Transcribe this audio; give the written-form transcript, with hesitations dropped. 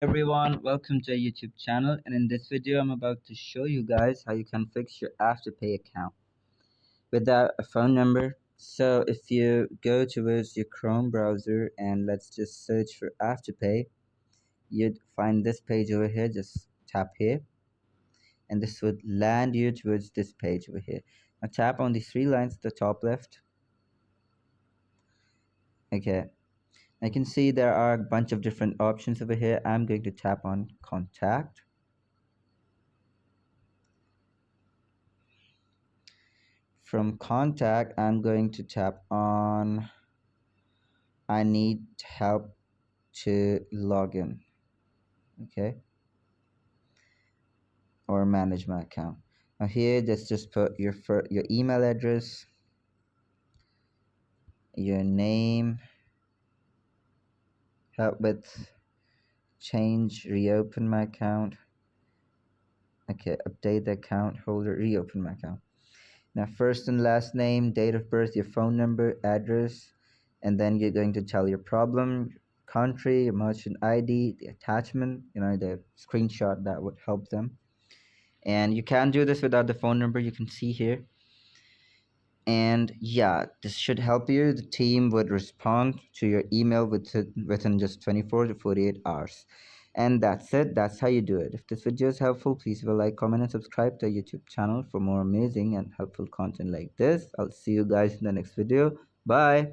Everyone, welcome to our YouTube channel, and in this video I'm about to show you guys how you can fix your Afterpay account without a phone number. So if you go towards your Chrome browser and let's just search for Afterpay, you'd find this page over here. Just tap here and this would land you towards this page over here. Now tap on these three lines at the top left. Okay, I can see there are a bunch of different options over here. I'm going to tap on contact. From contact, I'm going to tap on I need help to log in, okay, or manage my account. Now here, just put your email address, your name, help with change, reopen my account. Okay, update the account holder, reopen my account. Now first and last name, date of birth, your phone number, address, and then you're going to tell your problem, country, your merchant ID, the attachment, the screenshot that would help them. And you can do this without the phone number, you can see here. And yeah, this should help you. The team would respond to your email within just 24 to 48 hours. And that's it. That's how you do it. If this video is helpful, please leave a like, comment, and subscribe to our YouTube channel for more amazing and helpful content like this. I'll see you guys in the next video. Bye.